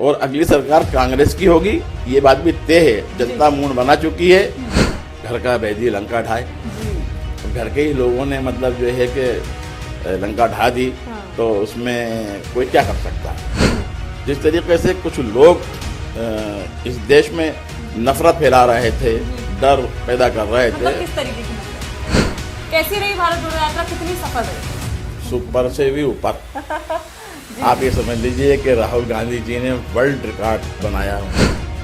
और अगली सरकार कांग्रेस की होगी, ये बात भी तय है। जनता मूड बना चुकी है, घर का बैदी लंका ढाए। घर के ही लोगों ने मतलब जो है कि लंका ढा दी, तो उसमें कोई क्या कर सकता है। जिस तरीके से कुछ लोग इस देश में नफरत फैला रहे थे, डर पैदा कर रहे थे। किस तरीके की नफरत? कैसी रही भारत जोड़ो यात्रा, कितनी सफल रही? सुपर से भी ऊपर। आप ये समझ लीजिए कि राहुल गांधी जी ने वर्ल्ड रिकॉर्ड बनाया।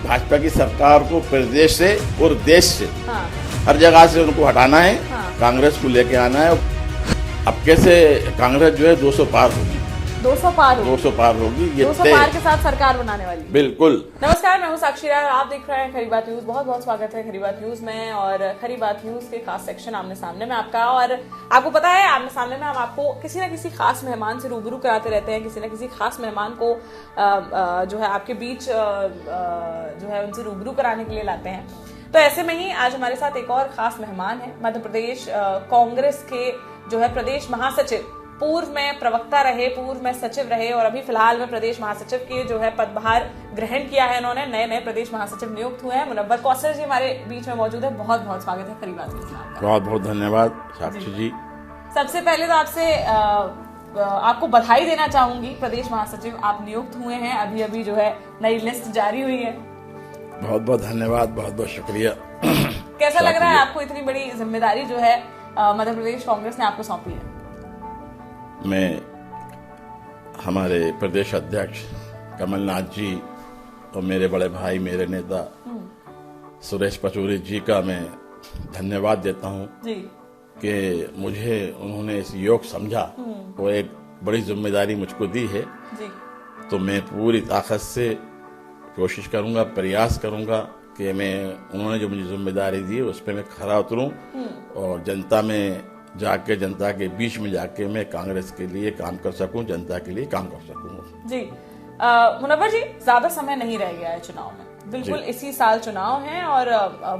भाजपा की सरकार को प्रदेश से और देश से हर जगह से उनको हटाना है, कांग्रेस को लेके आना है। अब कैसे कांग्रेस जो है 200 पार होगी, 200 पार होगी, ये 200 पार के साथ सरकार बनाने वाली। बिल्कुल। नमस्कार, मैं हूं साक्षी राय और आप देख रहे हैं खरी बात न्यूज। बहुत बहुत स्वागत है खरी बात न्यूज में और खरी बात न्यूज के खास सेक्शन आमने सामने में आपका। और आपको पता है, आमने सामने में हम आपको किसी न किसी खास मेहमान से रूबरू कराते रहते हैं, किसी न किसी खास मेहमान को जो है आपके बीच जो है उनसे रूबरू कराने के लिए लाते हैं। तो ऐसे में ही आज हमारे साथ एक और खास मेहमान है। मध्य प्रदेश कांग्रेस के जो है प्रदेश महासचिव, पूर्व में प्रवक्ता रहे, पूर्व में सचिव रहे और अभी फिलहाल में प्रदेश महासचिव के जो है पदभार ग्रहण किया है इन्होंने। नए प्रदेश महासचिव नियुक्त हुए हैं। मुनव्वर कौसर जी हमारे बीच में मौजूद है। बहुत बहुत स्वागत है खरी बात न्यूज़ में आपका। बहुत बहुत धन्यवाद साक्षी जी। सबसे पहले तो आपसे आपको बधाई देना चाहूंगी, प्रदेश महासचिव आप नियुक्त हुए हैं। अभी अभी जो है नई लिस्ट जारी हुई है। बहुत बहुत धन्यवाद, बहुत बहुत शुक्रिया। कैसा लग रहा है आपको, इतनी बड़ी जिम्मेदारी जो है मध्य प्रदेश कांग्रेस ने आपको सौंपी है? मैं हमारे प्रदेश अध्यक्ष कमलनाथ जी और मेरे बड़े भाई, मेरे नेता सुरेश पचौरी जी का मैं धन्यवाद देता हूं कि मुझे उन्होंने इस योग समझा और एक बड़ी जिम्मेदारी मुझको दी है। तो मैं पूरी ताकत से कोशिश करूंगा, प्रयास करूंगा कि मैं उन्होंने जो मुझे जिम्मेदारी दी उस पर मैं खरा उतरूं और जनता में जाके, जनता के बीच में जाके मैं कांग्रेस के लिए काम कर सकूं, जनता के लिए काम कर सकूं। जी मुनव्वर जी, ज्यादा समय नहीं रह गया है चुनाव में। बिल्कुल इसी साल चुनाव है और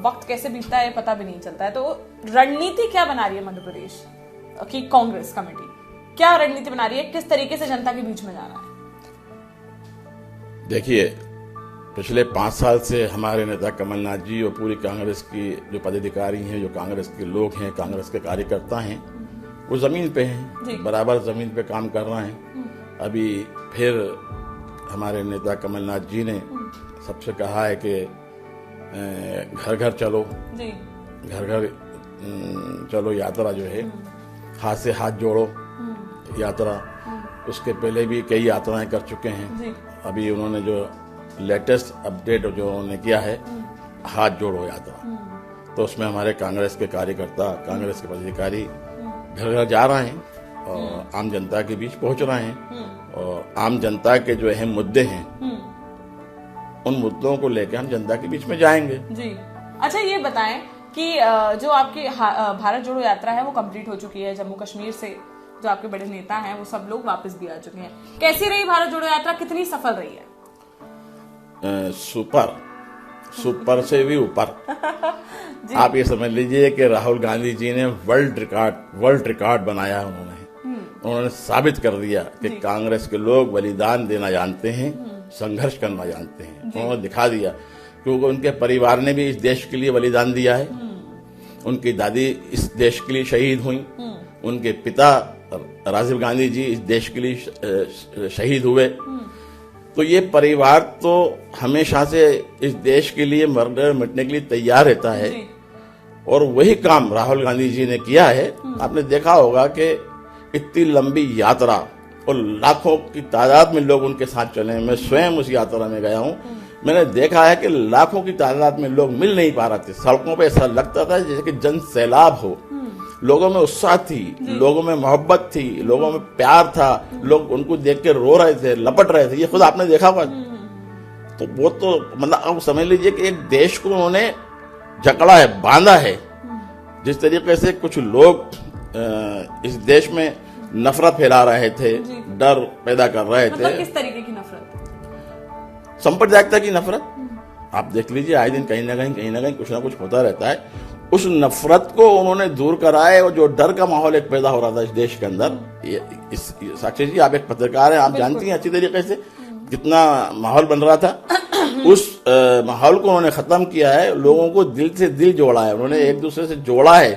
वक्त कैसे बीतता है पता भी नहीं चलता है। तो रणनीति क्या बना रही है मध्य प्रदेश की कांग्रेस कमेटी? क्या रणनीति बना रही है, किस तरीके से जनता के बीच में जाना है? देखिए, पिछले 5 साल से हमारे नेता कमलनाथ जी और पूरी कांग्रेस की जो पदाधिकारी हैं, जो कांग्रेस के लोग हैं, कांग्रेस के कार्यकर्ता हैं, वो जमीन पे हैं, बराबर जमीन पे काम कर रहे हैं। अभी फिर हमारे नेता कमलनाथ जी ने सबसे कहा है कि घर घर चलो, घर घर चलो यात्रा जो है, हाथ से हाथ जोड़ो यात्रा। उसके पहले भी कई यात्राएं कर चुके हैं। अभी उन्होंने जो लेटेस्ट अपडेट जो उन्होंने किया है, हाथ जोड़ो यात्रा, तो उसमें हमारे कांग्रेस के कार्यकर्ता, कांग्रेस के पदाधिकारी घर घर जा रहे हैं और आम जनता के बीच पहुंच रहे हैं और आम जनता के जो अहम मुद्दे हैं उन मुद्दों को लेकर हम जनता के बीच में जाएंगे। जी अच्छा, ये बताएं कि जो आपकी भारत जोड़ो यात्रा है वो कंप्लीट हो चुकी है। जम्मू कश्मीर से जो आपके बड़े नेता हैं वो सब लोग वापस भी आ चुके हैं। कैसी रही भारत जोड़ो यात्रा, कितनी सफल रही है? सुपर से भी ऊपर। आप ये समझ लीजिए कि राहुल गांधी जी ने वर्ल्ड रिकॉर्ड बनाया। उन्होंने साबित कर दिया कि कांग्रेस के लोग बलिदान देना जानते हैं, संघर्ष करना जानते हैं। उन्होंने दिखा दिया, क्योंकि उनके परिवार ने भी इस देश के लिए बलिदान दिया है। उनकी दादी इस देश के लिए शहीद हुई, उनके पिता राजीव गांधी जी इस देश के लिए शहीद हुए। तो ये परिवार तो हमेशा से इस देश के लिए मरने मिटने के लिए तैयार रहता है और वही काम राहुल गांधी जी ने किया है। आपने देखा होगा कि इतनी लंबी यात्रा और लाखों की तादाद में लोग उनके साथ चले। मैं स्वयं उस यात्रा में गया हूँ। मैंने देखा है कि लाखों की तादाद में लोग मिल नहीं पा रहे थे। सड़कों पे ऐसा लगता था जैसे कि जन सैलाब हो। लोगों में उत्साह थी, लोगों में मोहब्बत थी, लोगों में प्यार था। लोग उनको देख के रो रहे थे, लपट रहे थे। ये खुद आपने देखा होगा। तो वो तो मतलब आप समझ लीजिए कि एक देश को उन्होंने जकड़ा है, बांधा है। जिस तरीके से कुछ लोग इस देश में नफरत फैला रहे थे, डर पैदा कर रहे थे। मतलब किस तरीके की नफरत? सांप्रदायिकता की नफरत। आप देख लीजिए, आए दिन कहीं ना कहीं कुछ ना कुछ होता रहता है। उस नफरत को उन्होंने दूर कराए और जो डर का माहौल एक पैदा हो रहा था इस देश के अंदर। साक्षी जी, आप एक पत्रकार हैं, आप जानती हैं अच्छी तरीके से कितना माहौल बन रहा था, उस माहौल को उन्होंने खत्म किया है। लोगों को दिल से दिल जोड़ा है, उन्होंने एक दूसरे से जोड़ा है।